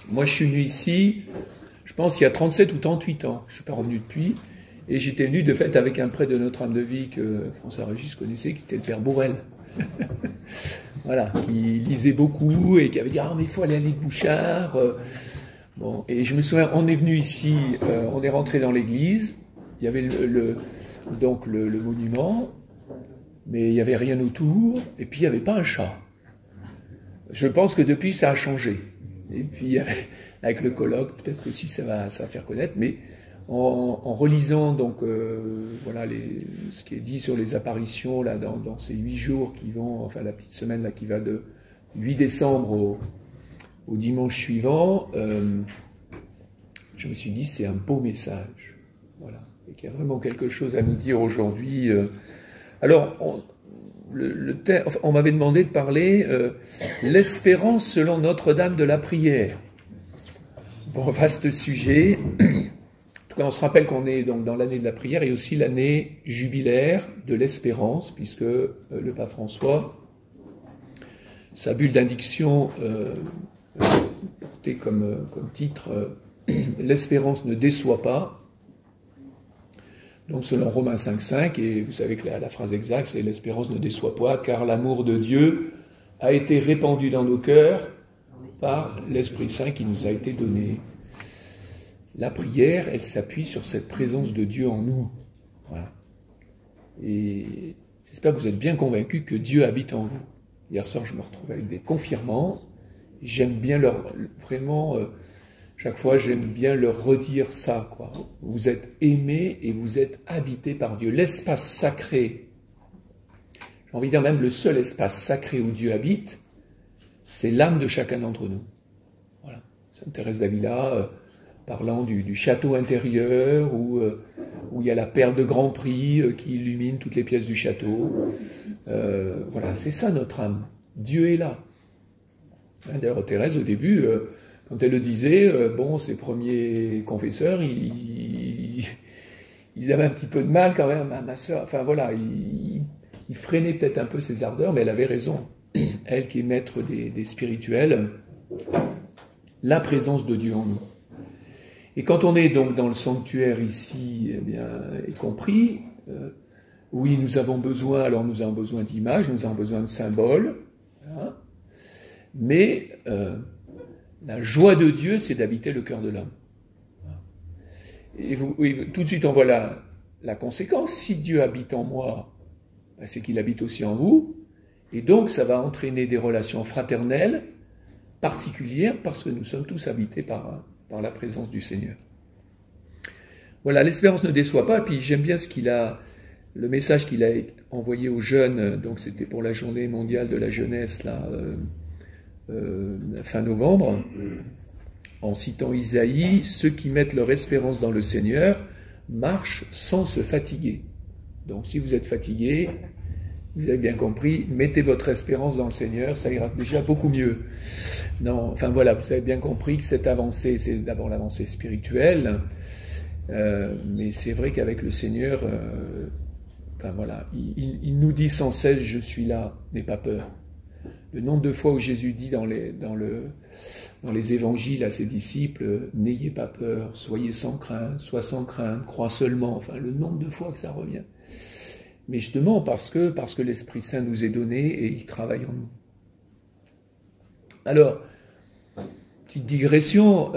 Moi, je suis venu ici, je pense, il y a 37 ou 38 ans. Je ne suis pas revenu depuis. Et j'étais venu, de fait, avec un prêtre de Notre-Dame-de-Vie que François-Régis connaissait, qui était le Père Bourrel. Voilà, qui lisait beaucoup et qui avait dit « Ah, mais il faut aller à l'île Bouchard ». Bon, et je me souviens, on est venu ici, on est rentré dans l'église, il y avait donc le monument, mais il n'y avait rien autour, et puis il n'y avait pas un chat. Je pense que depuis, ça a changé. Et puis, avec le colloque, peut-être aussi ça va faire connaître, mais en relisant donc voilà ce qui est dit sur les apparitions là dans ces 8 jours qui vont, enfin la petite semaine là qui va de 8 décembre au dimanche suivant, je me suis dit c'est un beau message, voilà, et qu'il y a vraiment quelque chose à nous dire aujourd'hui. Alors on m'avait demandé de parler l'espérance selon Notre-Dame de la prière. Bon, vaste sujet. On se rappelle qu'on est donc dans l'année de la prière et aussi l'année jubilaire de l'espérance, puisque le pape François, sa bulle d'indiction portée comme titre l'espérance ne déçoit pas. Donc selon Romains 5,5, et vous savez que la phrase exacte c'est l'espérance ne déçoit pas, car l'amour de Dieu a été répandu dans nos cœurs par l'Esprit Saint qui nous a été donné. La prière, elle s'appuie sur cette présence de Dieu en nous. Voilà. Et j'espère que vous êtes bien convaincus que Dieu habite en vous. Hier soir, je me retrouvais avec des confirmants. J'aime bien chaque fois, j'aime bien leur redire ça, quoi. Vous êtes aimés et vous êtes habités par Dieu. L'espace sacré, j'ai envie de dire même le seul espace sacré où Dieu habite, c'est l'âme de chacun d'entre nous. Voilà. Sainte Thérèse d'Avila, parlant du château intérieur où il y a la perle de grand prix qui illumine toutes les pièces du château. Voilà, c'est ça notre âme. Dieu est là. D'ailleurs, Thérèse, au début, quand elle le disait, ses premiers confesseurs, ils avaient un petit peu de mal quand même, ma sœur. Enfin voilà, ils freinaient peut-être un peu ses ardeurs, mais elle avait raison. Elle qui est maître des spirituels, la présence de Dieu en nous. Et quand on est donc dans le sanctuaire ici, eh bien, est compris, oui, nous avons besoin d'images, nous avons besoin de symboles, hein, mais la joie de Dieu, c'est d'habiter le cœur de l'homme. Et tout de suite, on voit la conséquence. Si Dieu habite en moi, c'est qu'il habite aussi en vous, et donc ça va entraîner des relations fraternelles particulières parce que nous sommes tous habités par la présence du Seigneur. Voilà, l'espérance ne déçoit pas, et puis j'aime bien le message qu'il a envoyé aux jeunes, donc c'était pour la journée mondiale de la jeunesse, là, fin novembre, en citant Isaïe, ceux qui mettent leur espérance dans le Seigneur marchent sans se fatiguer. Donc si vous êtes fatigué, vous avez bien compris, mettez votre espérance dans le Seigneur, ça ira déjà beaucoup mieux. Non, enfin voilà, vous avez bien compris que cette avancée, c'est d'abord l'avancée spirituelle, mais c'est vrai qu'avec le Seigneur, enfin voilà, il nous dit sans cesse, je suis là, n'aie pas peur. Le nombre de fois où Jésus dit dans les évangiles à ses disciples, n'ayez pas peur, soyez sans crainte, sois sans crainte, crois seulement, enfin le nombre de fois que ça revient. Mais justement parce que l'Esprit Saint nous est donné et il travaille en nous. Alors, petite digression,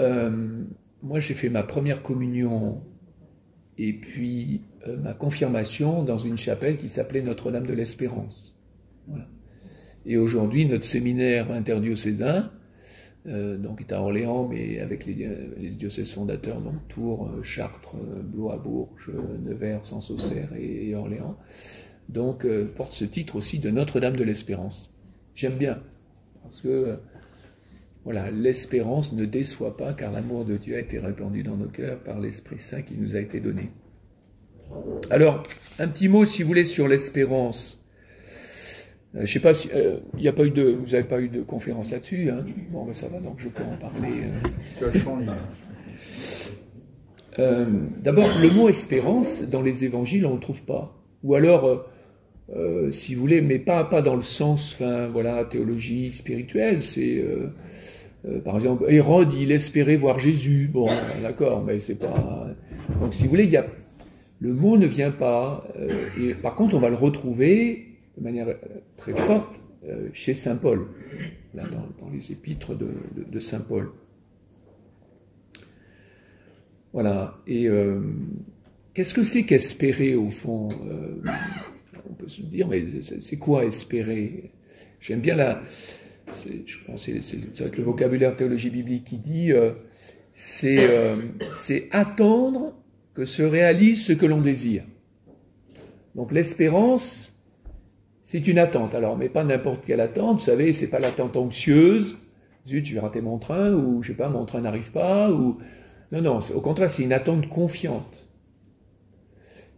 moi j'ai fait ma première communion et puis ma confirmation dans une chapelle qui s'appelait Notre-Dame de l'Espérance. Voilà. Et aujourd'hui, notre séminaire interdiocésain, donc est à Orléans, mais avec les diocèses fondateurs, donc Tours, Chartres, Blois, Bourges, Nevers, Sens-Auxerre et Orléans, donc porte ce titre aussi de Notre-Dame de l'Espérance. J'aime bien, parce que voilà, l'espérance ne déçoit pas, car l'amour de Dieu a été répandu dans nos cœurs par l'Esprit Saint qui nous a été donné. Alors, un petit mot, si vous voulez, sur l'espérance. Je ne sais pas si vous n'avez pas eu de conférence là-dessus, hein. Bon, ben ça va, donc je peux en parler. D'abord, le mot espérance dans les évangiles, on ne le trouve pas. Ou alors, si vous voulez, mais pas dans le sens, enfin voilà, théologique, spirituel. C'est Par exemple, Hérode, il espérait voir Jésus. Bon, d'accord, mais c'est pas... Donc, si vous voulez, le mot ne vient pas. Et par contre, on va le retrouver de manière très forte chez saint Paul, là, dans les épîtres de saint Paul. Voilà. Et qu'est-ce que c'est qu'espérer, au fond? On peut se dire, mais c'est quoi espérer? J'aime bien je pense que c'est le vocabulaire théologie biblique qui dit c'est attendre que se réalise ce que l'on désire. Donc l'espérance, c'est une attente. Alors, mais pas n'importe quelle attente, vous savez, c'est pas l'attente anxieuse. Zut, je vais rater mon train, ou je sais pas, mon train n'arrive pas, ou... Non, au contraire, c'est une attente confiante.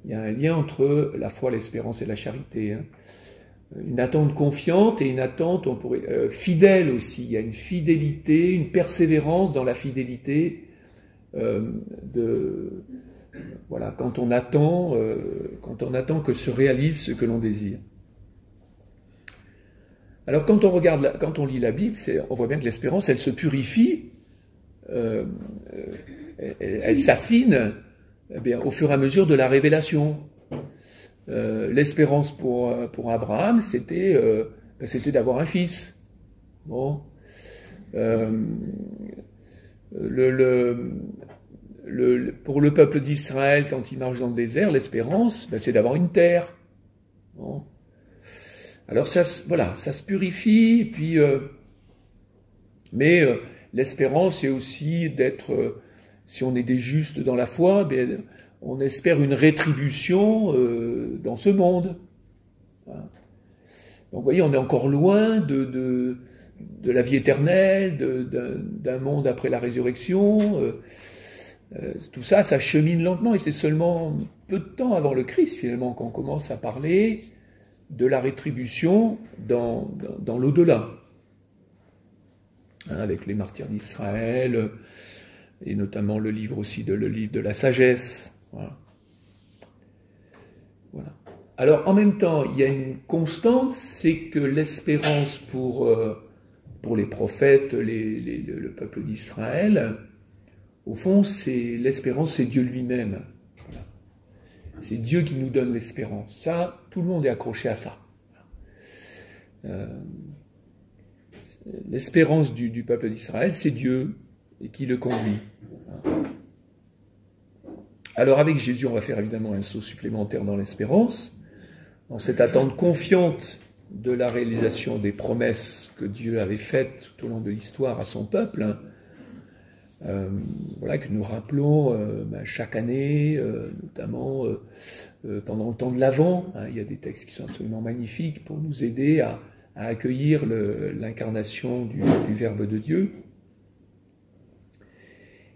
Il y a un lien entre la foi, l'espérance et la charité. Hein. Une attente confiante et une attente, on pourrait, fidèle aussi. Il y a une fidélité, une persévérance dans la fidélité voilà, quand on attend que se réalise ce que l'on désire. Alors quand on lit la Bible, on voit bien que l'espérance, elle se purifie, elle s'affine au fur et à mesure de la révélation. L'espérance pour Abraham, c'était d'avoir un fils. Bon. Pour le peuple d'Israël, quand il marche dans le désert, l'espérance, c'est d'avoir une terre. Bon. Alors ça se purifie, et puis, mais l'espérance, c'est aussi d'être, si on est des justes dans la foi, on espère une rétribution dans ce monde. Donc vous voyez, on est encore loin de la vie éternelle, d'un monde après la résurrection. Tout ça, ça chemine lentement, et c'est seulement peu de temps avant le Christ, finalement, qu'on commence à parler de la rétribution dans l'au-delà. Hein, avec les martyrs d'Israël, et notamment le livre de la sagesse. Voilà. Alors, en même temps, il y a une constante, c'est que l'espérance pour les prophètes, le peuple d'Israël, au fond, l'espérance, c'est Dieu lui-même. Voilà. C'est Dieu qui nous donne l'espérance. Ça, tout le monde est accroché à ça. L'espérance du peuple d'Israël, c'est Dieu et qui le conduit. Alors avec Jésus, on va faire évidemment un saut supplémentaire dans l'espérance, dans cette attente confiante de la réalisation des promesses que Dieu avait faites tout au long de l'histoire à son peuple, voilà, que nous rappelons chaque année, notamment pendant le temps de l'Avent. Hein, il y a des textes qui sont absolument magnifiques pour nous aider à accueillir l'incarnation du Verbe de Dieu.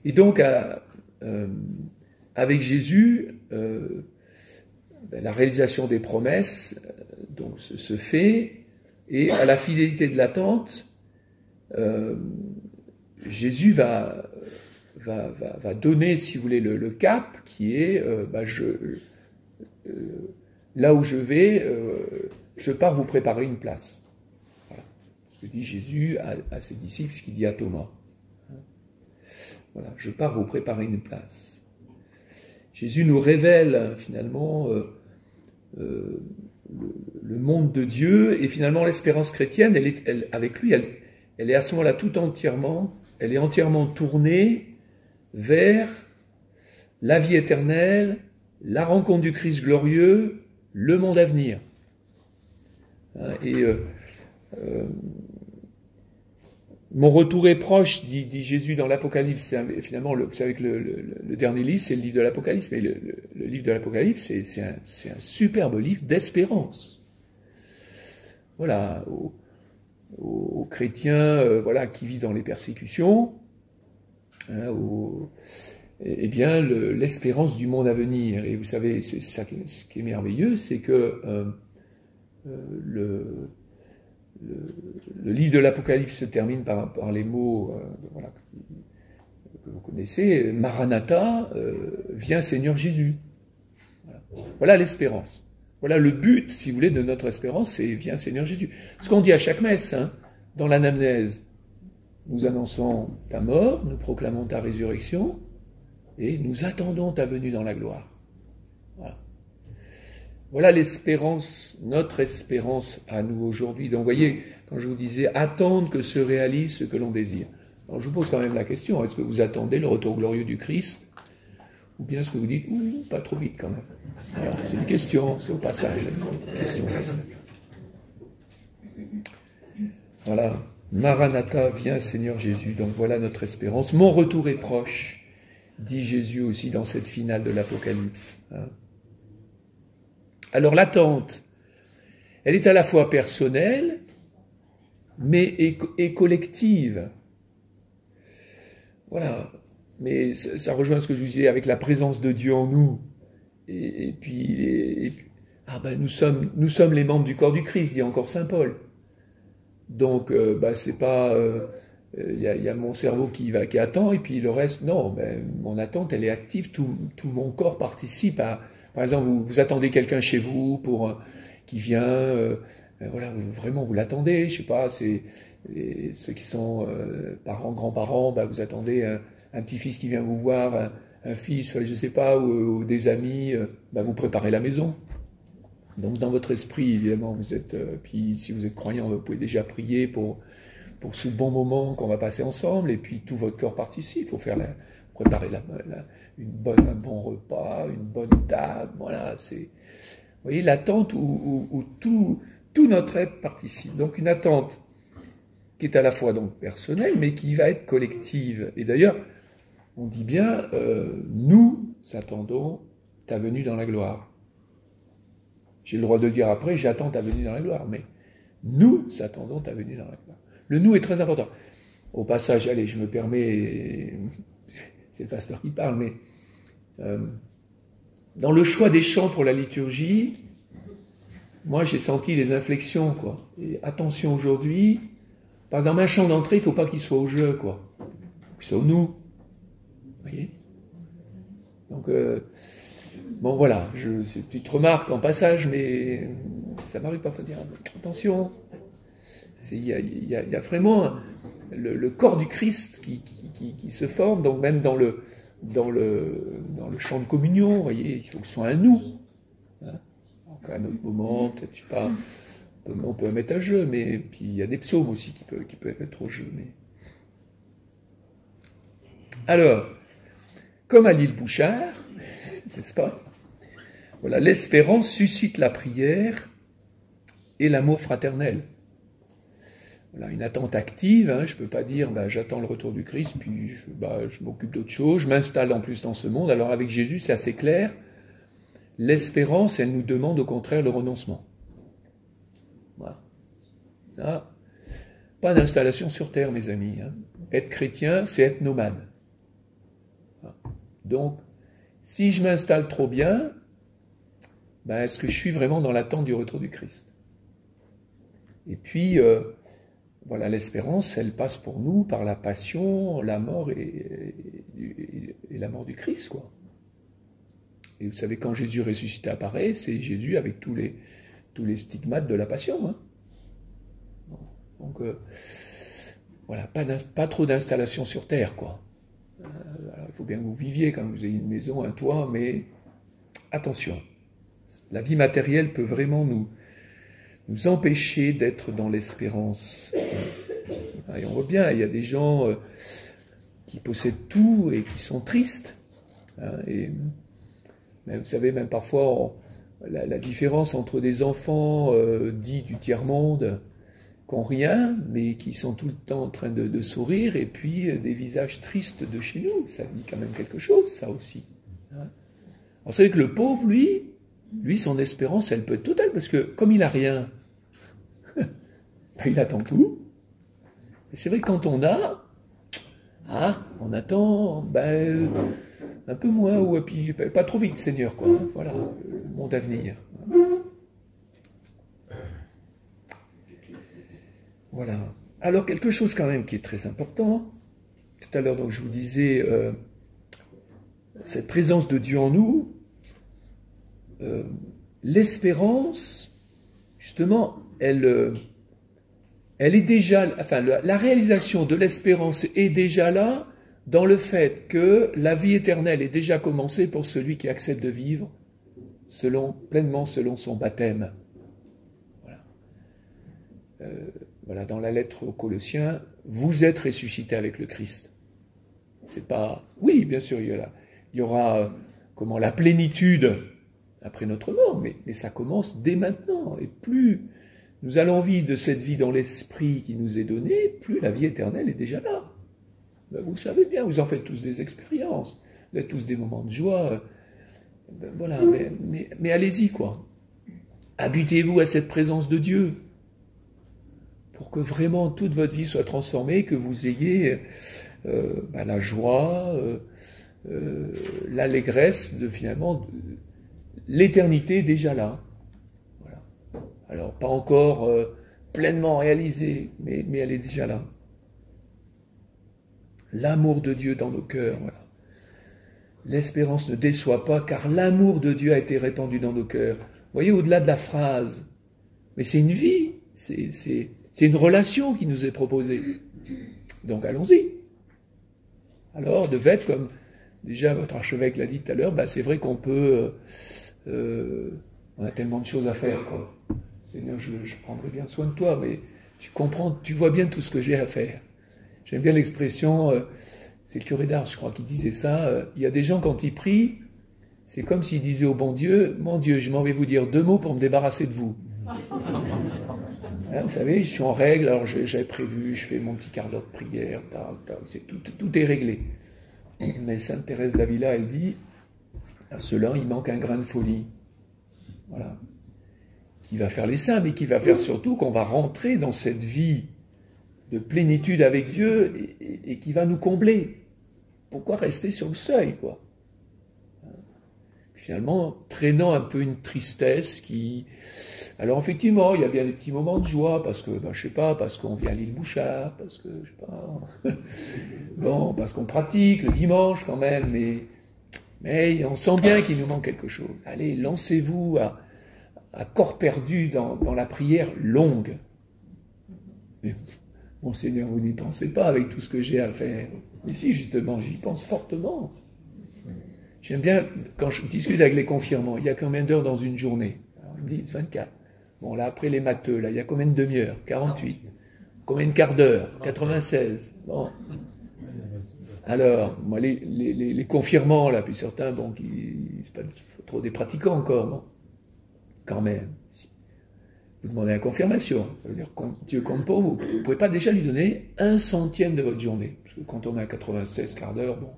Et donc, avec Jésus, la réalisation des promesses donc, se fait, et à la fidélité de l'attente, Jésus va donner, si vous voulez, le cap qui est là où je vais, je pars vous préparer une place. Voilà. Ce que dit Jésus à ses disciples, ce qu'il dit à Thomas. Voilà, je pars vous préparer une place. Jésus nous révèle finalement le monde de Dieu, et finalement l'espérance chrétienne, avec lui, elle est à ce moment-là elle est entièrement tournée vers la vie éternelle, la rencontre du Christ glorieux, le monde à venir. Et mon retour est proche, dit Jésus dans l'Apocalypse. Finalement, vous savez que le dernier livre, c'est le livre de l'Apocalypse, mais le livre de l'Apocalypse, c'est un superbe livre d'espérance. Voilà, aux chrétiens qui vivent dans les persécutions, hein, eh bien l'espérance du monde à venir. Et vous savez, c'est ça ce qui est merveilleux, c'est que le livre de l'Apocalypse se termine par les mots que vous connaissez, Maranatha, viens Seigneur Jésus. Voilà l'espérance. Voilà le but, si vous voulez, de notre espérance, c'est viens Seigneur Jésus. Ce qu'on dit à chaque messe, hein, dans l'anamnèse. nous annonçons ta mort, nous proclamons ta résurrection, et nous attendons ta venue dans la gloire. Voilà. Voilà l'espérance, notre espérance à nous aujourd'hui. Donc, vous voyez, quand je vous disais attendre que se réalise ce que l'on désire. Alors, je vous pose quand même la question, est-ce que vous attendez le retour glorieux du Christ? Ou bien est-ce que vous dites, pas trop vite quand même? Alors, c'est une question, c'est au passage, c'est une question. Voilà. Maranatha, viens Seigneur Jésus. Donc voilà notre espérance. Mon retour est proche, dit Jésus aussi dans cette finale de l'Apocalypse. Alors l'attente, elle est à la fois personnelle, mais et collective. Voilà. Mais ça rejoint ce que je vous disais avec la présence de Dieu en nous. Et puis nous sommes les membres du corps du Christ, dit encore saint Paul. Donc, c'est pas, y a mon cerveau qui attend, et puis le reste, non, mon attente, elle est active, tout mon corps participe à, par exemple, vous attendez quelqu'un chez vous qui vient, voilà, vraiment vous l'attendez, je sais pas, c'est ceux qui sont parents, grands-parents, vous attendez un petit-fils qui vient vous voir, un fils, je sais pas, ou des amis, vous préparez la maison. Donc dans votre esprit, évidemment, vous êtes, puis si vous êtes croyant, vous pouvez déjà prier pour ce bon moment qu'on va passer ensemble, et puis tout votre corps participe. Il faut préparer un bon repas, une bonne table, voilà. Vous voyez, l'attente où tout notre être participe. Donc une attente qui est à la fois donc personnelle, mais qui va être collective. Et d'ailleurs, on dit bien, nous attendons ta venue dans la gloire. J'ai le droit de dire après, j'attends ta venue dans la gloire, mais nous attendons ta venue dans la gloire. Le nous est très important. Au passage, allez, je me permets, c'est le pasteur qui parle, mais dans le choix des chants pour la liturgie, moi j'ai senti les inflexions, quoi. Et attention aujourd'hui, par exemple, un chant d'entrée, il ne faut pas qu'il soit au jeu, quoi. Il faut qu'il soit au nous. Vous voyez? Donc, bon voilà, c'est une petite remarque en passage, mais ça m'arrive parfois de dire attention. Il y a vraiment le corps du Christ qui se forme, donc même dans le chant de communion, vous voyez, il faut que ce soit un nous. Hein. Donc à un autre moment, peut-être, je sais pas, on peut mettre un jeu, mais puis il y a des psaumes aussi qui peuvent être au jeu. Mais... Alors, comme à l'île Bouchard, n'est-ce pas? Voilà, l'espérance suscite la prière et l'amour fraternel. Voilà, une attente active, hein, je ne peux pas dire j'attends le retour du Christ, puis je m'occupe d'autre chose, je m'installe en plus dans ce monde. Alors avec Jésus, c'est assez clair. L'espérance, elle nous demande au contraire le renoncement. Voilà. Ah, pas d'installation sur terre, mes amis. Hein. Être chrétien, c'est être nomade. Donc, si je m'installe trop bien, est-ce que je suis vraiment dans l'attente du retour du Christ? Et puis, voilà, l'espérance, elle passe pour nous par la passion, la mort et la mort du Christ, quoi. Et vous savez, quand Jésus ressuscité apparaît, c'est Jésus avec tous les stigmates de la passion. Hein. Donc, voilà, pas trop d'installation sur terre, quoi. Il faut bien que vous viviez quand vous ayez une maison, un toit, mais attention. La vie matérielle peut vraiment nous empêcher d'être dans l'espérance. Et on voit bien, il y a des gens qui possèdent tout et qui sont tristes. Hein, mais vous savez, même parfois, la différence entre des enfants dits du tiers-monde, qui n'ont rien, mais qui sont tout le temps en train de sourire, et puis des visages tristes de chez nous, ça dit quand même quelque chose, ça aussi. Hein. Alors, vous savez que le pauvre, lui, son espérance, elle peut être totale, parce que comme il n'a rien, il attend tout. Et c'est vrai que quand on a, on attend un peu moins, ou puis pas trop vite, Seigneur, quoi. Voilà, le monde à venir. Voilà. Alors, quelque chose quand même qui est très important, tout à l'heure, donc je vous disais, cette présence de Dieu en nous, l'espérance, justement, elle elle est déjà, enfin, la réalisation de l'espérance est déjà là dans le fait que la vie éternelle est déjà commencée pour celui qui accepte de vivre pleinement selon son baptême. Voilà. Voilà, dans la lettre aux Colossiens, vous êtes ressuscités avec le Christ. C'est pas, oui, bien sûr, il y aura comment la plénitude après notre mort, mais ça commence dès maintenant. Et plus nous allons vivre de cette vie dans l'esprit qui nous est donné, plus la vie éternelle est déjà là. Ben, vous le savez bien, vous en faites tous des expériences, vous avez tous des moments de joie. Ben, voilà, mais allez-y, quoi. Habitez-vous à cette présence de Dieu pour que vraiment toute votre vie soit transformée, que vous ayez la joie, l'allégresse de finalement l'éternité déjà là. Voilà. Alors pas encore pleinement réalisée, mais elle est déjà là. L'amour de Dieu dans nos cœurs. Voilà. L'espérance ne déçoit pas, car l'amour de Dieu a été répandu dans nos cœurs. Vous voyez, au-delà de la phrase, mais c'est une vie, c'est une relation qui nous est proposée. Donc allons-y. Alors, de fait, comme déjà votre archevêque l'a dit tout à l'heure, c'est vrai qu'on peut... on a tellement de choses à faire, quoi. Seigneur, je prendrai bien soin de toi, mais tu comprends, tu vois bien tout ce que j'ai à faire. J'aime bien l'expression, c'est le curé d'Ars, je crois, qui disait ça. Il y a des gens, quand ils prient, c'est comme s'ils disaient au bon Dieu, mon Dieu, je m'en vais vous dire 2 mots pour me débarrasser de vous. Hein, vous savez, je suis en règle, alors j'avais prévu, je fais mon petit quart d'heure de prière, tout est réglé. Mais Sainte Thérèse d'Avila, elle dit, à cela, il manque un grain de folie. Voilà. Qui va faire les saints, mais qui va faire surtout qu'on va rentrer dans cette vie de plénitude avec Dieu et qui va nous combler. Pourquoi rester sur le seuil, quoi? Finalement, traînant un peu une tristesse qui... Alors effectivement, il y a bien des petits moments de joie, parce que, je sais pas, parce qu'on vient à l'île Bouchard, parce que, je sais pas... bon, parce qu'on pratique le dimanche quand même, mais on sent bien qu'il nous manque quelque chose. Allez, lancez-vous à corps perdu dans la prière longue. Mais, mon Seigneur, vous n'y pensez pas avec tout ce que j'ai à faire. Mais si, justement, j'y pense fortement. J'aime bien, quand je discute avec les confirmants, il y a combien d'heures dans une journée? Alors, ils me disent 24. Bon, là, après les matheux, là, il y a combien de demi-heures? 48. Combien de quarts d'heure? 96. Bon. Alors, moi, les confirmants, là, puis certains, bon, c'est pas trop des pratiquants encore, bon. Quand même. Vous demandez la confirmation. Ça veut dire que Dieu compte pour vous. Vous ne pouvez pas déjà lui donner 1/100 de votre journée. Parce que quand on est à 96 quarts d'heure, bon,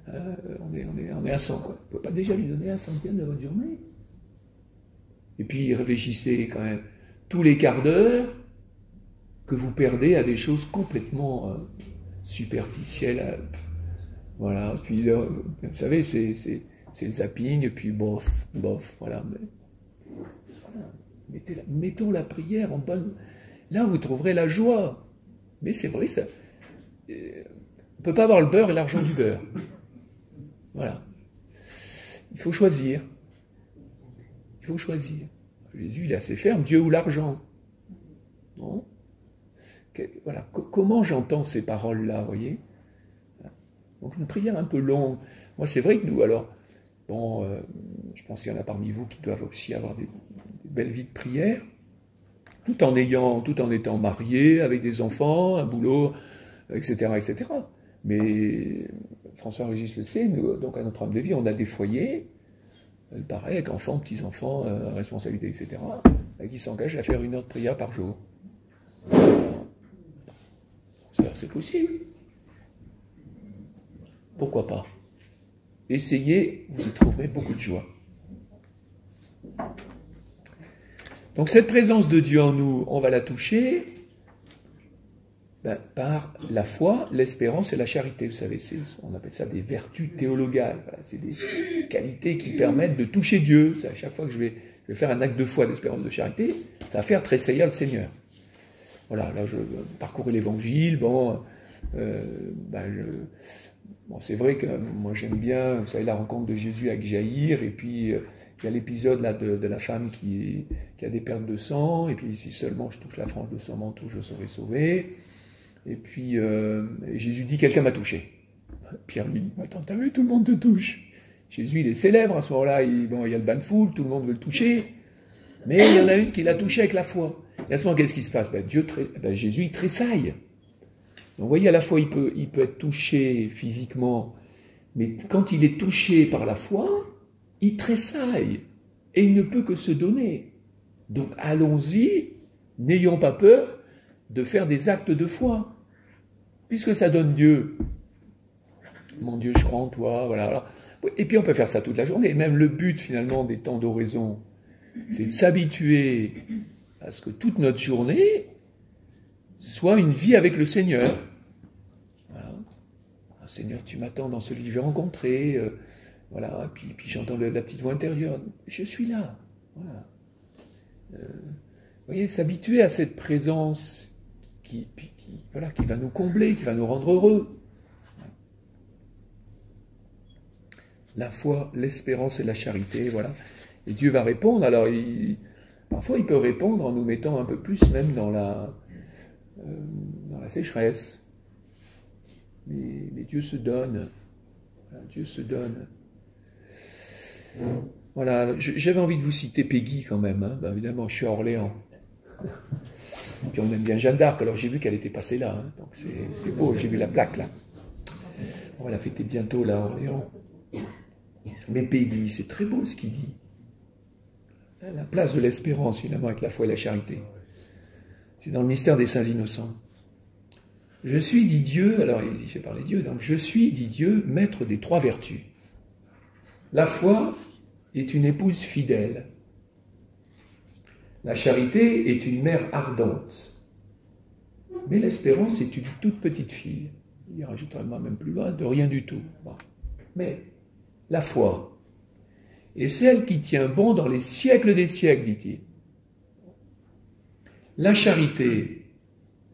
on est à 100, quoi. Vous ne pouvez pas déjà lui donner 1/100 de votre journée. Et puis, réfléchissez quand même. Tous les quarts d'heure que vous perdez à des choses complètement superficielles. Voilà. Puis, vous savez, c'est le zapping, et puis bof, voilà. Voilà. Mettons la prière en bonne... Là, vous trouverez la joie. Mais c'est vrai, ça... on ne peut pas avoir le beurre et l'argent du beurre. Voilà. Il faut choisir. Il faut choisir. Jésus, il est assez ferme. Dieu ou l'argent. Bon. Voilà. Comment j'entends ces paroles-là, vous voyez? Donc, une prière un peu longue. Moi, c'est vrai que nous, alors... Bon, je pense qu'il y en a parmi vous qui doivent aussi avoir des belles vies de prière, tout en étant mariés, avec des enfants, un boulot, etc., etc. Mais François-Régis le sait, nous, donc à notre âme de vie, on a des foyers, pareil, avec enfants, petits-enfants, responsabilités, etc., qui s'engagent à faire 1 heure de prière par jour. C'est possible. Pourquoi pas? Essayez, vous y trouverez beaucoup de joie. Donc cette présence de Dieu en nous, on va la toucher par la foi, l'espérance et la charité. Vous savez, on appelle ça des vertus théologales. Voilà, c'est des qualités qui permettent de toucher Dieu. À chaque fois que je vais faire un acte de foi, d'espérance, de charité, ça va faire tressaillir le Seigneur. Voilà, là je parcourais l'Évangile, c'est vrai que moi j'aime bien, vous savez, la rencontre de Jésus avec Jaïr, et puis il y a l'épisode là de la femme qui a des pertes de sang, et puis si seulement je touche la frange de son manteau, je serai sauvé. Et puis Jésus dit, quelqu'un m'a touché. Pierre lui dit, attends, t'as vu, tout le monde te touche. Jésus, il est célèbre à ce moment-là, il y a le bain de foule, tout le monde veut le toucher, mais il y en a une qui l'a touché avec la foi. Et à ce moment, qu'est-ce qui se passe? Jésus, il tressaille. Donc vous voyez, à la fois, il peut être touché physiquement, mais quand il est touché par la foi, il tressaille, et il ne peut que se donner. Donc allons-y, n'ayons pas peur de faire des actes de foi, puisque ça donne Dieu. Mon Dieu, je crois en toi, voilà. Et puis on peut faire ça toute la journée. Et même le but finalement des temps d'oraison, c'est de s'habituer à ce que toute notre journée soit une vie avec le Seigneur. Voilà. Ah, Seigneur, tu m'attends dans celui que je vais rencontrer. Voilà. Puis j'entends la petite voix intérieure. Je suis là. Voilà. Vous voyez, s'habituer à cette présence qui va nous combler, qui va nous rendre heureux. La foi, l'espérance et la charité, voilà. Et Dieu va répondre. Alors, parfois, il peut répondre en nous mettant un peu plus même dans la sécheresse. Mais Dieu se donne. Voilà, Dieu se donne. Voilà, j'avais envie de vous citer Peggy quand même. Hein. Ben, évidemment, je suis à Orléans. Puis on aime bien Jeanne d'Arc, alors j'ai vu qu'elle était passée là. Hein. Donc c'est beau, j'ai vu la plaque là. On va la fêter bientôt là à Orléans. Mais Peggy, c'est très beau ce qu'il dit. La place de l'espérance, finalement, avec la foi et la charité. C'est dans le mystère des saints innocents. Je suis, dit Dieu, alors il fait parler Dieu, donc je suis, dit Dieu, maître des 3 vertus. La foi est une épouse fidèle. La charité est une mère ardente. Mais l'espérance est une toute petite fille. Il rajoutera même plus loin, de rien du tout. Bon. Mais la foi est celle qui tient bon dans les siècles des siècles, dit-il. La charité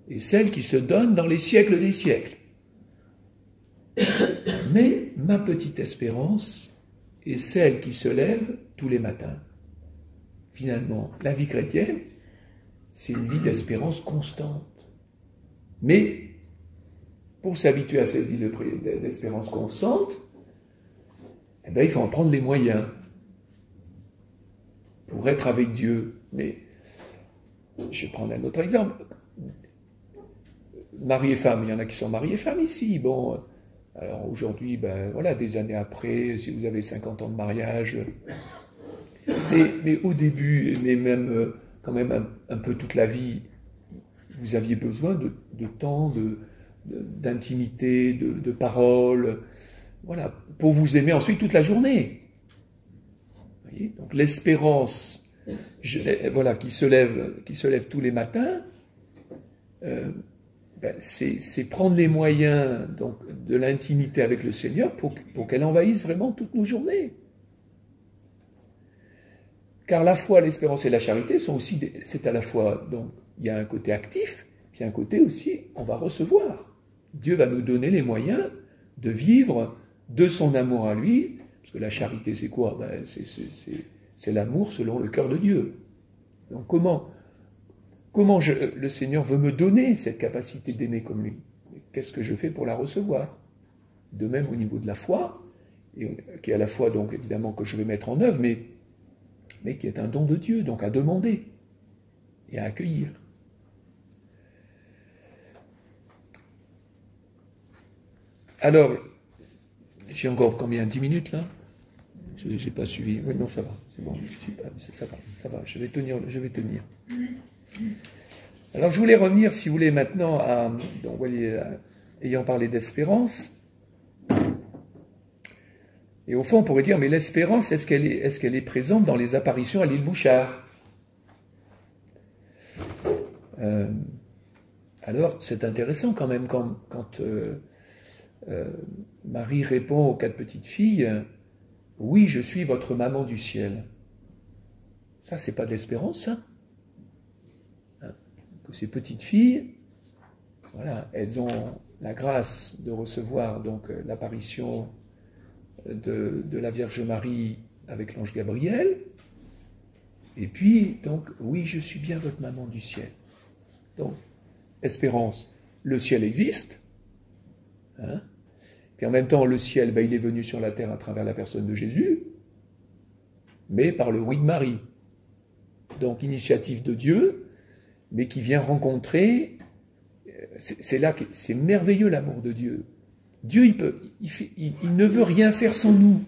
est celle qui se donne dans les siècles des siècles. Mais ma petite espérance est celle qui se lève tous les matins. Finalement, la vie chrétienne, c'est une vie d'espérance constante. Mais, pour s'habituer à cette vie d'espérance constante, eh bien, il faut en prendre les moyens pour être avec Dieu. Mais, je vais prendre un autre exemple. Mari et femme, il y en a qui sont mariés et femmes ici. Bon, alors aujourd'hui, ben voilà, des années après, si vous avez 50 ans de mariage, mais au début, mais même quand même un peu toute la vie, vous aviez besoin de temps, d'intimité, de paroles, voilà, pour vous aimer ensuite toute la journée. Vous voyez, donc l'espérance, voilà, qui se lève tous les matins. C'est prendre les moyens donc, de l'intimité avec le Seigneur pour qu'elle envahisse vraiment toutes nos journées. Car la foi, l'espérance et la charité sont aussi, c'est à la fois, donc il y a un côté actif, puis un côté aussi, on va recevoir. Dieu va nous donner les moyens de vivre de son amour à lui, parce que la charité c'est quoi? C'est l'amour selon le cœur de Dieu. Donc comment le Seigneur veut me donner cette capacité d'aimer comme lui? Qu'est-ce que je fais pour la recevoir? De même au niveau de la foi, qui est à la fois donc évidemment que je vais mettre en œuvre, mais qui est un don de Dieu, donc à demander et à accueillir. Alors, j'ai encore combien? 10 minutes là? Je n'ai pas suivi. Oui, non, ça va, c'est bon, ça va, je vais tenir. Alors, je voulais revenir, si vous voulez, maintenant donc, vous voyez, ayant parlé d'espérance. Et au fond, on pourrait dire, mais l'espérance, est-ce qu'elle est présente dans les apparitions à l'île Bouchard? Alors, c'est intéressant quand même, quand Marie répond aux 4 petites filles, « Oui, je suis votre maman du ciel ». Ça, c'est pas de l'espérance, ça. Que ces petites filles, voilà, elles ont la grâce de recevoir donc l'apparition de la Vierge Marie avec l'ange Gabriel. Et puis, donc, oui, je suis bien votre maman du ciel. Donc, espérance, le ciel existe. Hein? Puis en même temps, le ciel, il est venu sur la terre à travers la personne de Jésus, mais par le oui de Marie. Donc, initiative de Dieu, mais qui vient rencontrer. C'est là que c'est merveilleux l'amour de Dieu. Dieu, il ne veut rien faire sans nous.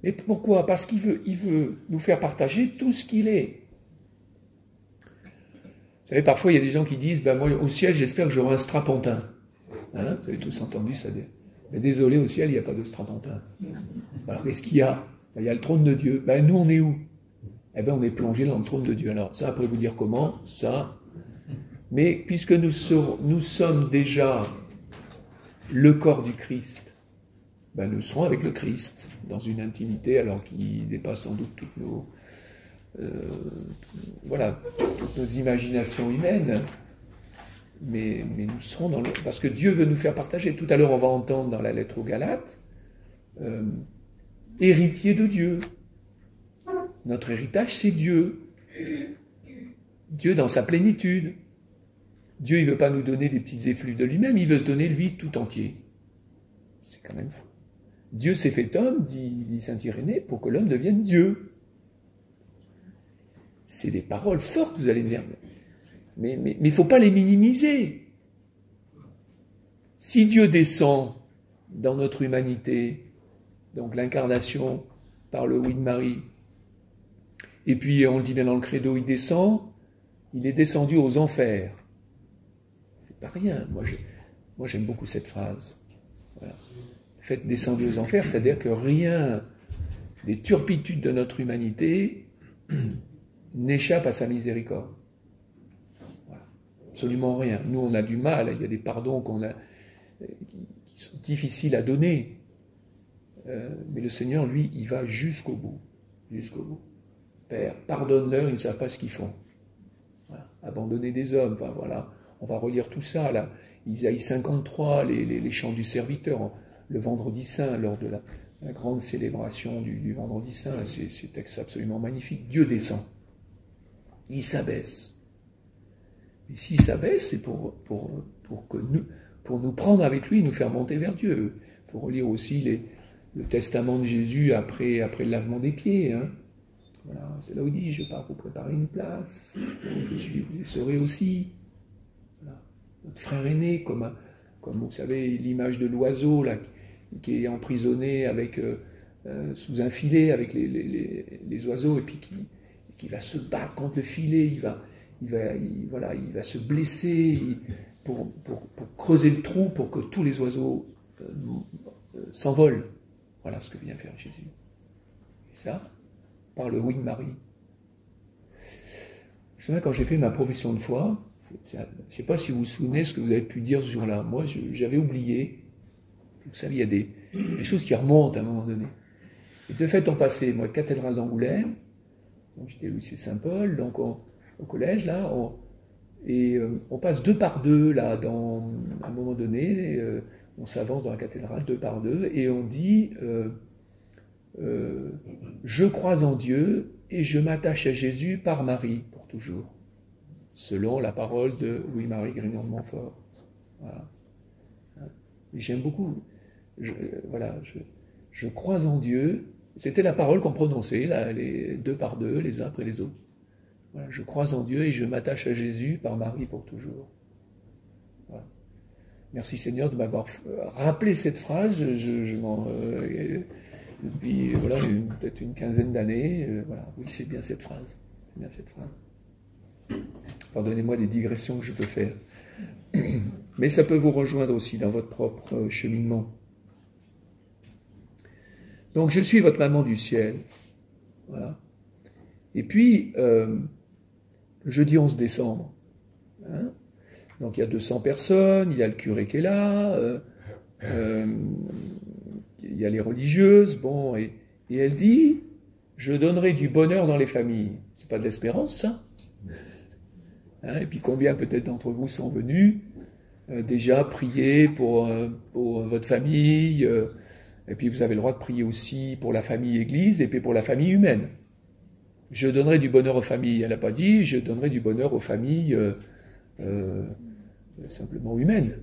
Mais pourquoi? Parce qu'il veut nous faire partager tout ce qu'il est. Vous savez, parfois, il y a des gens qui disent, moi, au ciel, j'espère que j'aurai un strapontin. Hein, vous avez tous entendu ça. Mais désolé, au ciel, il n'y a pas de strapontin. Alors, qu'est-ce qu'il y a? Il y a le trône de Dieu. Nous, on est où? On est plongé dans le trône de Dieu. Alors, ça, après vous dire comment, ça. Mais puisque nous sommes déjà le corps du Christ, nous serons avec le Christ, dans une intimité, alors qui dépasse sans doute toutes nos imaginations humaines. Mais nous serons parce que Dieu veut nous faire partager. Tout à l'heure, on va entendre dans la lettre aux Galates, héritier de Dieu. Notre héritage, c'est Dieu. Dieu dans sa plénitude. Dieu, il ne veut pas nous donner des petits effluves de lui-même, il veut se donner lui tout entier. C'est quand même fou. Dieu s'est fait homme, dit saint Irénée, pour que l'homme devienne Dieu. C'est des paroles fortes, vous allez me dire. Mais il ne faut pas les minimiser. Si Dieu descend dans notre humanité, donc l'incarnation par le oui de Marie, et puis on le dit bien dans le credo, il est descendu aux enfers. C'est pas rien. Moi j'aime beaucoup cette phrase. Voilà. Le fait descendu aux enfers, c'est-à-dire que rien des turpitudes de notre humanité n'échappe à sa miséricorde. Voilà. Absolument rien. Nous, on a du mal. Il y a des pardons qui sont difficiles à donner. Mais le Seigneur, lui, il va jusqu'au bout. Jusqu'au bout. Père, pardonne-leur, ils ne savent pas ce qu'ils font. Voilà. Abandonner des hommes, voilà. On va relire tout ça, là. Isaïe 53, les chants du serviteur, le vendredi saint, lors de la grande célébration du vendredi saint, c'est texte absolument magnifique. Dieu descend. Il s'abaisse. Et s'il s'abaisse, c'est pour nous prendre avec lui et nous faire monter vers Dieu. Il faut relire aussi le testament de Jésus après le lavement des pieds. Hein. Voilà, c'est là où il dit, je pars pour préparer une place, vous y serez aussi. Voilà. Notre frère aîné, comme vous savez, l'image de l'oiseau là, qui est emprisonné sous un filet avec les oiseaux, et puis qui va se battre contre le filet, il va se blesser pour creuser le trou pour que tous les oiseaux s'envolent. Voilà ce que vient faire Jésus. Et ça, par le oui de Marie. Je me souviens quand j'ai fait ma profession de foi, je ne sais pas si vous vous souvenez ce que vous avez pu dire ce jour-là. Moi, j'avais oublié. Vous savez, il y a des choses qui remontent à un moment donné. Et de fait, on passait, moi, cathédrale d'Angoulême, donc j'étais au lycée Saint-Paul, donc au collège, là, on passe 2 par 2, là, à un moment donné, on s'avance dans la cathédrale 2 par 2, et on dit je crois en Dieu et je m'attache à Jésus par Marie pour toujours, selon la parole de Louis-Marie Grignon de Montfort. Voilà. Et j'aime beaucoup. Je crois en Dieu. C'était la parole qu'on prononçait, là, les 2 par 2, les uns après les autres. Voilà, je crois en Dieu et je m'attache à Jésus par Marie pour toujours. Voilà. Merci Seigneur de m'avoir rappelé cette phrase. Depuis peut-être une quinzaine d'années. Voilà. Oui, c'est bien cette phrase. C'est bien cette phrase. Pardonnez-moi des digressions que je peux faire. Mais ça peut vous rejoindre aussi dans votre propre cheminement. Donc, je suis votre maman du ciel. Voilà. Et puis, jeudi 11 décembre, hein, donc il y a 200 personnes, il y a le curé qui est là, il y a les religieuses, bon, et elle dit, je donnerai du bonheur dans les familles. C'est pas de l'espérance, ça? Hein, et puis combien peut-être d'entre vous sont venus déjà prier pour votre famille, Et puis vous avez le droit de prier aussi pour la famille Église et puis pour la famille humaine. Je donnerai du bonheur aux familles, elle n'a pas dit, je donnerai du bonheur aux familles simplement humaines.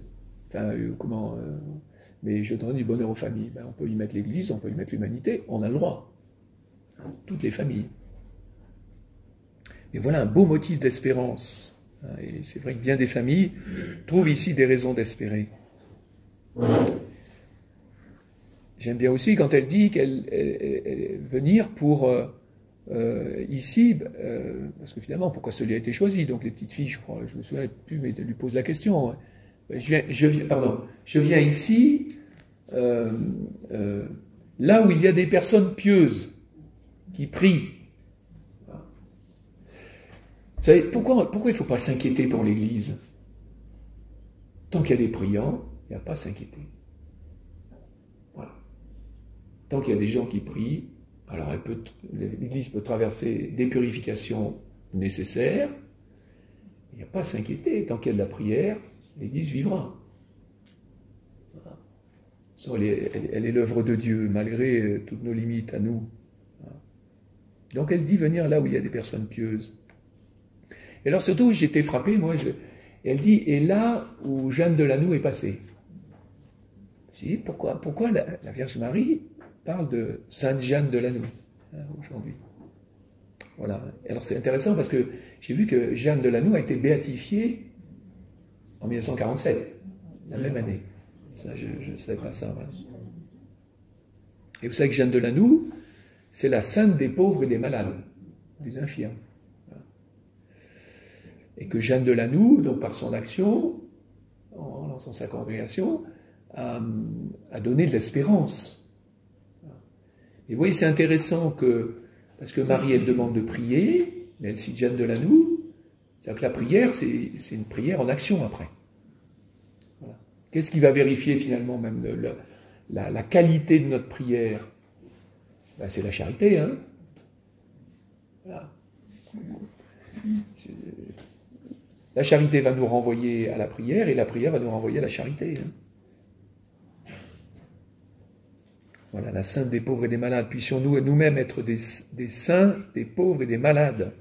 Enfin, mais je donnerai du bonheur aux familles. Ben, on peut y mettre l'Église, on peut y mettre l'humanité, on a le droit. Toutes les familles. Mais voilà un beau motif d'espérance. Et c'est vrai que bien des familles trouvent ici des raisons d'espérer. J'aime bien aussi quand elle dit qu'elle venir pour ici, parce que finalement, pourquoi celui a été choisi? Donc les petites filles, je crois, je me souviens plus, mais elle lui pose la question. Je viens ici, là où il y a des personnes pieuses qui prient. Vous savez, pourquoi il ne faut pas s'inquiéter pour l'Église? Tant qu'il y a des priants, il n'y a pas à s'inquiéter. Voilà. Tant qu'il y a des gens qui prient, alors l'Église peut traverser des purifications nécessaires, il n'y a pas à s'inquiéter. Tant qu'il y a de la prière, l'Église vivra. Voilà. Elle est l'œuvre de Dieu, malgré toutes nos limites à nous. Voilà. Donc elle dit venir là où il y a des personnes pieuses. Et alors surtout, j'étais frappé, et elle dit, et là où Jeanne de Lanoux est passée. Je dis, pourquoi la Vierge Marie parle de Sainte Jeanne de Lanoux aujourd'hui? Voilà. Et alors c'est intéressant parce que j'ai vu que Jeanne de Lanoux a été béatifiée en 1947, la même année. Ça, je ne savais pas ça. Voilà. Et vous savez que Jeanne de Lanoux, c'est la sainte des pauvres et des malades, des infirmes. Et que Jeanne de Lanoux, donc par son action, en lançant sa congrégation, a donné de l'espérance. Et vous voyez, c'est intéressant parce que Marie, elle demande de prier, mais elle cite Jeanne de Lanoux, c'est-à-dire que la prière, c'est une prière en action après. Voilà. Qu'est-ce qui va vérifier finalement même la qualité de notre prière? Ben, c'est la charité, hein. Voilà. La charité va nous renvoyer à la prière et la prière va nous renvoyer à la charité. Voilà, la sainte des pauvres et des malades. Puissions-nous nous-mêmes être des saints, des pauvres et des malades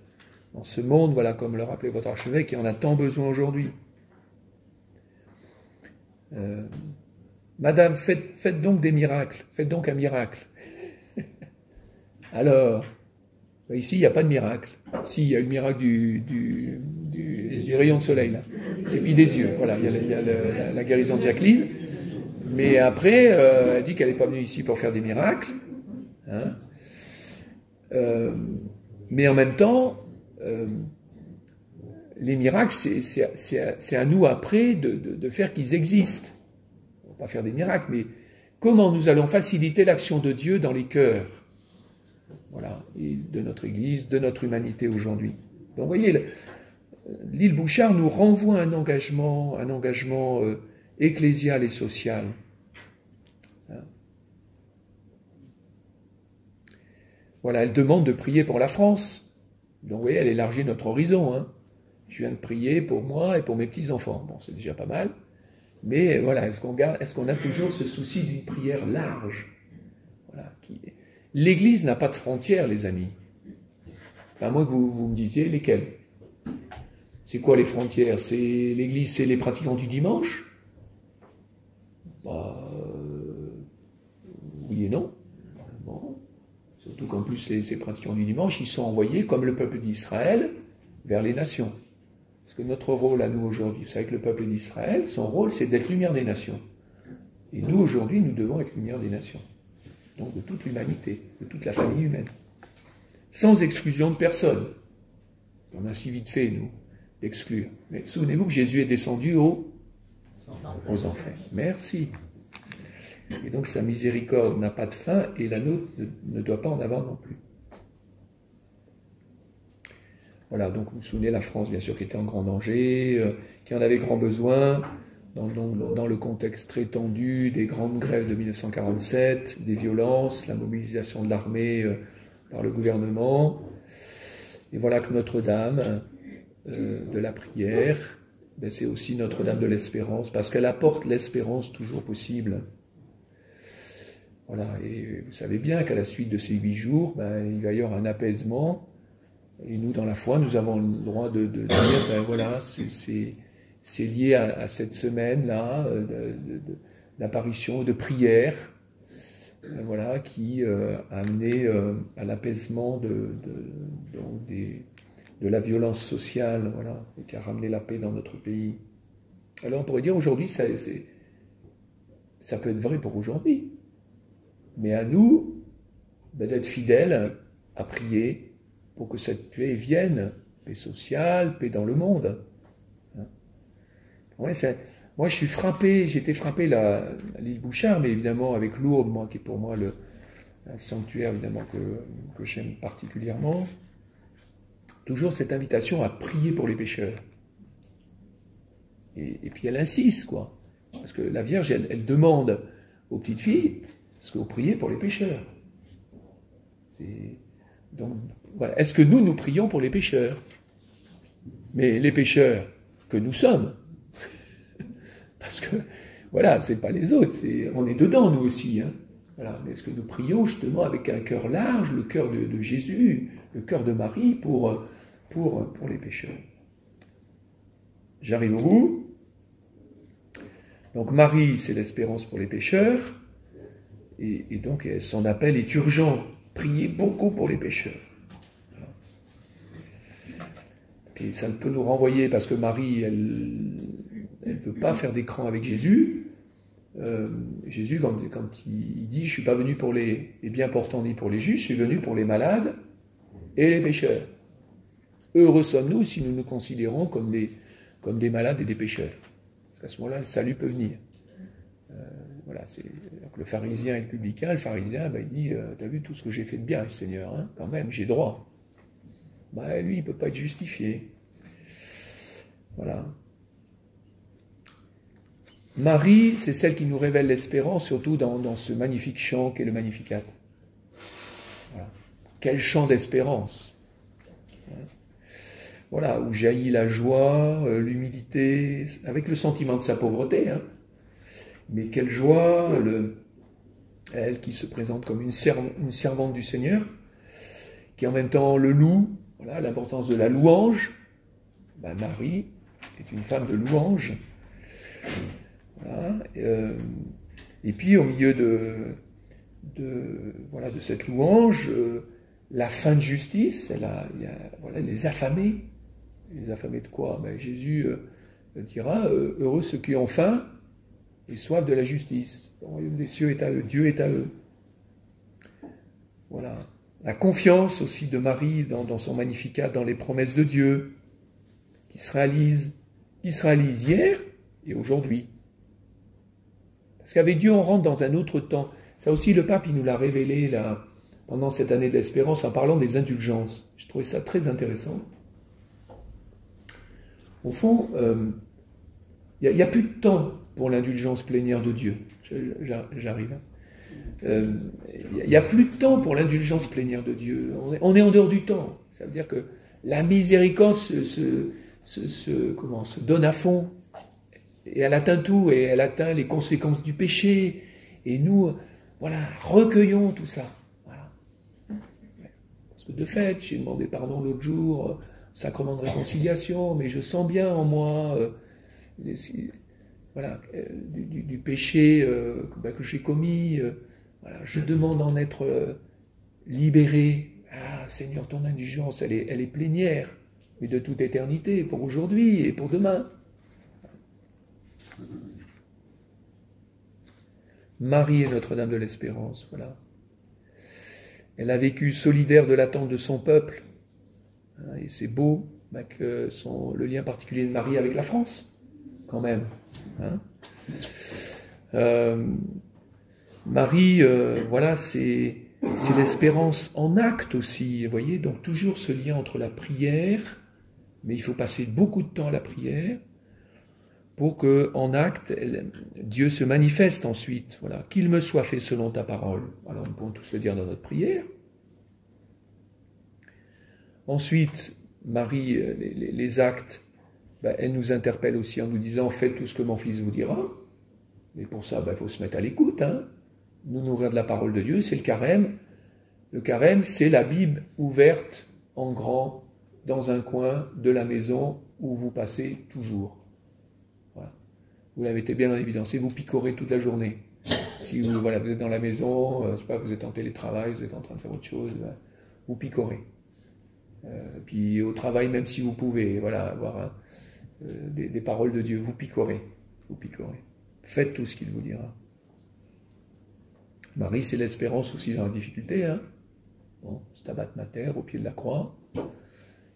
dans ce monde, voilà, comme le rappelait votre archevêque, qui en a tant besoin aujourd'hui. Madame, faites donc des miracles, faites donc un miracle. Alors, ici, il n'y a pas de miracle. Si, il y a le miracle du rayon de soleil, là. Et puis des yeux. Voilà, il y a la guérison de Jacqueline. Mais après, elle dit qu'elle n'est pas venue ici pour faire des miracles. Hein. Mais en même temps, les miracles, c'est à nous après de faire qu'ils existent. On ne va pas faire des miracles, mais comment nous allons faciliter l'action de Dieu dans les cœurs? Voilà, et de notre Église, de notre humanité aujourd'hui. Donc vous voyez, l'île Bouchard nous renvoie un engagement ecclésial et social. Voilà, elle demande de prier pour la France. Donc vous voyez, elle élargit notre horizon. Hein. Je viens de prier pour moi et pour mes petits-enfants. Bon, c'est déjà pas mal. Mais voilà, est-ce qu'on a toujours ce souci d'une prière large? Voilà, L'Église n'a pas de frontières, les amis. À moins que vous me disiez lesquelles. C'est quoi les frontières? C'est l'Église, c'est les pratiquants du dimanche? Bah, oui et non. Bon. Surtout qu'en plus, ces pratiquants du dimanche, ils sont envoyés, comme le peuple d'Israël, vers les nations. Parce que notre rôle à nous aujourd'hui, vous savez que le peuple d'Israël, son rôle, c'est d'être lumière des nations. Et nous, aujourd'hui, nous devons être lumière des nations. Donc de toute l'humanité, de toute la famille humaine. Sans exclusion de personne. On a si vite fait, nous, d'exclure. Mais souvenez-vous que Jésus est descendu aux enfers. Merci. Et donc sa miséricorde n'a pas de fin et la nôtre ne doit pas en avoir non plus. Voilà, donc vous vous souvenez, la France, bien sûr, qui était en grand danger, qui en avait grand besoin, dans le contexte très tendu des grandes grèves de 1947, des violences, la mobilisation de l'armée par le gouvernement. Et voilà que Notre-Dame de la prière, ben c'est aussi Notre-Dame de l'espérance, parce qu'elle apporte l'espérance toujours possible. Voilà, et vous savez bien qu'à la suite de ces 8 jours, ben, il va y avoir un apaisement. Et nous, dans la foi, nous avons le droit de dire, ben voilà, c'est lié à cette semaine-là d'apparition, de prière, voilà, qui a amené à l'apaisement de la violence sociale, voilà, et qui a ramené la paix dans notre pays. Alors on pourrait dire aujourd'hui, ça peut être vrai pour aujourd'hui, mais à nous ben, d'être fidèles à prier pour que cette paix vienne, paix sociale, paix dans le monde. Ouais, moi, je suis frappé, j'ai été frappé à l'île Bouchard, mais évidemment avec Lourdes, moi, qui est pour moi un sanctuaire évidemment que j'aime particulièrement. Toujours cette invitation à prier pour les pécheurs. Et puis elle insiste, quoi. Parce que la Vierge, elle demande aux petites filles, est-ce que vous priez pour les pécheurs? Donc, voilà. Est-ce que nous prions pour les pécheurs? Mais les pécheurs que nous sommes, parce que, voilà, c'est pas les autres, on est dedans, nous aussi. Hein. Voilà. Mais est-ce que nous prions justement avec un cœur large, le cœur de Jésus, le cœur de Marie, pour les pécheurs? J'arrive au bout. Donc Marie, c'est l'espérance pour les pécheurs, et donc son appel est urgent. Priez beaucoup pour les pécheurs. Voilà. Et ça peut nous renvoyer, parce que Marie, elle ne veut pas faire d'écran avec Jésus. Jésus, quand il dit « Je ne suis pas venu pour les bien portants ni pour les justes, je suis venu pour les malades et les pécheurs. » Heureux sommes-nous si nous nous considérons comme des malades et des pécheurs. Parce qu'à ce moment-là, le salut peut venir. Voilà, donc le pharisien et le publicain, le pharisien, ben, il dit « T'as vu tout ce que j'ai fait de bien, Seigneur, hein, quand même, j'ai droit. » Ben, lui, il ne peut pas être justifié. Voilà. Marie, c'est celle qui nous révèle l'espérance, surtout dans ce magnifique chant qu'est le Magnificat. Voilà. Quel chant d'espérance! Voilà, où jaillit la joie, l'humilité, avec le sentiment de sa pauvreté. Hein. Mais quelle joie, elle qui se présente comme une servante du Seigneur, qui en même temps le loue, voilà, l'importance de la louange. Ben, Marie est une femme de louange. Voilà, et puis au milieu de cette louange, la fin de justice, il y a voilà, les affamés. Les affamés de quoi? Ben, Jésus dira, heureux ceux qui ont faim et soif de la justice. Le royaume des cieux est à eux, Dieu est à eux. Voilà. La confiance aussi de Marie dans son Magnificat, dans les promesses de Dieu, qui se réalisent hier et aujourd'hui. Parce qu'avec Dieu, on rentre dans un autre temps. Ça aussi, le pape, il nous l'a révélé là, pendant cette année de l'espérance en parlant des indulgences. Je trouvais ça très intéressant. Au fond, il n'y a plus de temps pour l'indulgence plénière de Dieu. J'arrive. Il n'y a plus de temps pour l'indulgence plénière de Dieu. On est en dehors du temps. Ça veut dire que la miséricorde se donne à fond. Et elle atteint tout, et elle atteint les conséquences du péché. Et nous, voilà, recueillons tout ça. Voilà. Parce que de fait, j'ai demandé pardon l'autre jour, sacrement de réconciliation, mais je sens bien en moi voilà, du péché que j'ai commis. Voilà, je demande d'en être libéré. Ah, Seigneur, ton indulgence, elle est plénière, mais de toute éternité, pour aujourd'hui et pour demain. Marie est Notre-Dame de l'Espérance, voilà. Elle a vécu solidaire de l'attente de son peuple. Et c'est beau que le lien particulier de Marie avec la France, quand même. Hein. Marie, voilà, c'est l'espérance en acte aussi, vous voyez, donc toujours ce lien entre la prière, mais il faut passer beaucoup de temps à la prière, pour qu'en acte, Dieu se manifeste ensuite. Voilà. Qu'il me soit fait selon ta parole. Alors nous pouvons tous le dire dans notre prière. Ensuite, Marie, les actes, elle nous interpelle aussi en nous disant « Faites tout ce que mon fils vous dira ». Mais pour ça, il faut se mettre à l'écoute. Hein. nous nourrir de la parole de Dieu, c'est le carême. Le carême, c'est la Bible ouverte en grand dans un coin de la maison où vous passez toujours. Voilà. Vous la mettez bien en évidence et vous picorez toute la journée. Si vous, voilà, vous êtes dans la maison, je sais pas, vous êtes en télétravail, vous êtes en train de faire autre chose, vous picorez. Puis au travail, même si vous pouvez, voilà, avoir des paroles de Dieu, vous picorez. Vous picorez. Faites tout ce qu'il vous dira. Marie, c'est l'espérance aussi dans la difficulté, hein. Bon, Stabat Mater, au pied de la croix.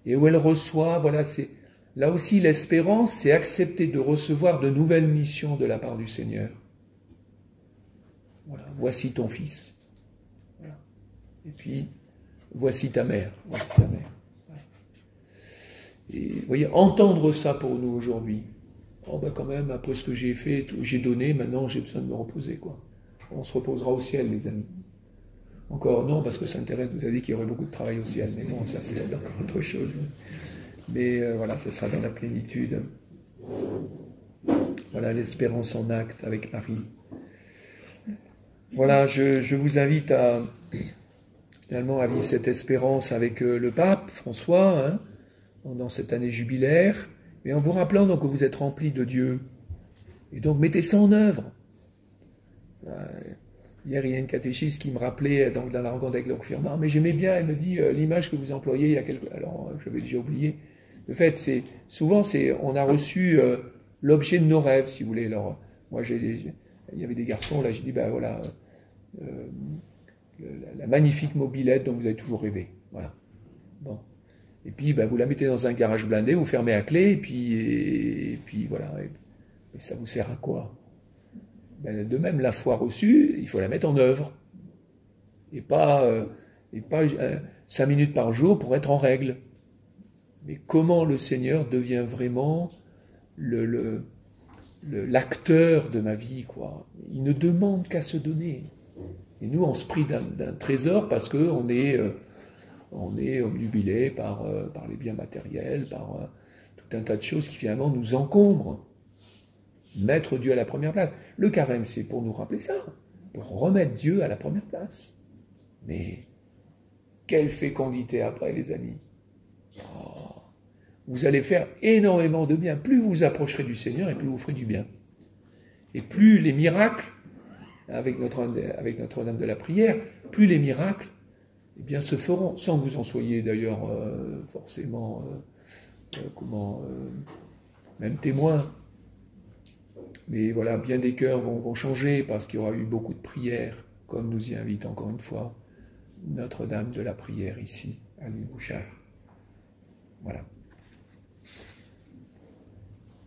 Et où elle reçoit, voilà, c'est là aussi l'espérance, c'est accepter de recevoir de nouvelles missions de la part du Seigneur. Voilà, voici ton fils. Voilà. Et puis, voici ta mère. Voici ta mère. Voilà. Et vous voyez, entendre ça pour nous aujourd'hui. Oh ben quand même, après ce que j'ai fait, j'ai donné, maintenant j'ai besoin de me reposer, quoi. On se reposera au ciel, les amis. Encore non, parce que ça intéresse, vous avez dit qu'il y aurait beaucoup de travail au ciel, mais bon, ça c'est encore autre chose. Mais voilà, ce sera dans la plénitude. Voilà l'espérance en acte avec Marie. Voilà, je vous invite à finalement à vivre cette espérance avec le pape François, hein, dans cette année jubilaire, et en vous rappelant donc que vous êtes remplis de Dieu. Et donc mettez ça en œuvre. Hier, il y a une catéchiste qui me rappelait donc, dans la rencontre avec le confirmant, mais j'aimais bien, elle me dit l'image que vous employez il y a quelques... Alors, je l'avais déjà oublié. Le fait, c'est souvent, on a reçu l'objet de nos rêves, si vous voulez. Alors, moi, il y avait des garçons, là, j'ai dit, ben voilà, la magnifique mobilette dont vous avez toujours rêvé. Voilà. Bon. Et puis, ben, vous la mettez dans un garage blindé, vous fermez à clé, et puis voilà. Et ça vous sert à quoi? Ben, de même, la foi reçue, il faut la mettre en œuvre. Et pas 5 minutes par jour pour être en règle. Mais comment le Seigneur devient vraiment l'acteur de ma vie, quoi. Il ne demande qu'à se donner. Et nous, on se prie d'un trésor parce qu'on est obnubilé par les biens matériels, par tout un tas de choses qui finalement nous encombrent. Mettre Dieu à la première place. Le carême, c'est pour nous rappeler ça, pour remettre Dieu à la première place. Mais quelle fécondité après, les amis. Oh, vous allez faire énormément de bien. Plus vous vous approcherez du Seigneur, et plus vous ferez du bien. Et plus les miracles, avec Notre-Dame de la prière, plus les miracles eh bien, se feront, sans que vous en soyez d'ailleurs forcément même témoin. Mais voilà, bien des cœurs vont changer parce qu'il y aura eu beaucoup de prières, comme nous y invite encore une fois Notre-Dame de la prière ici, à l'île Bouchard. Voilà.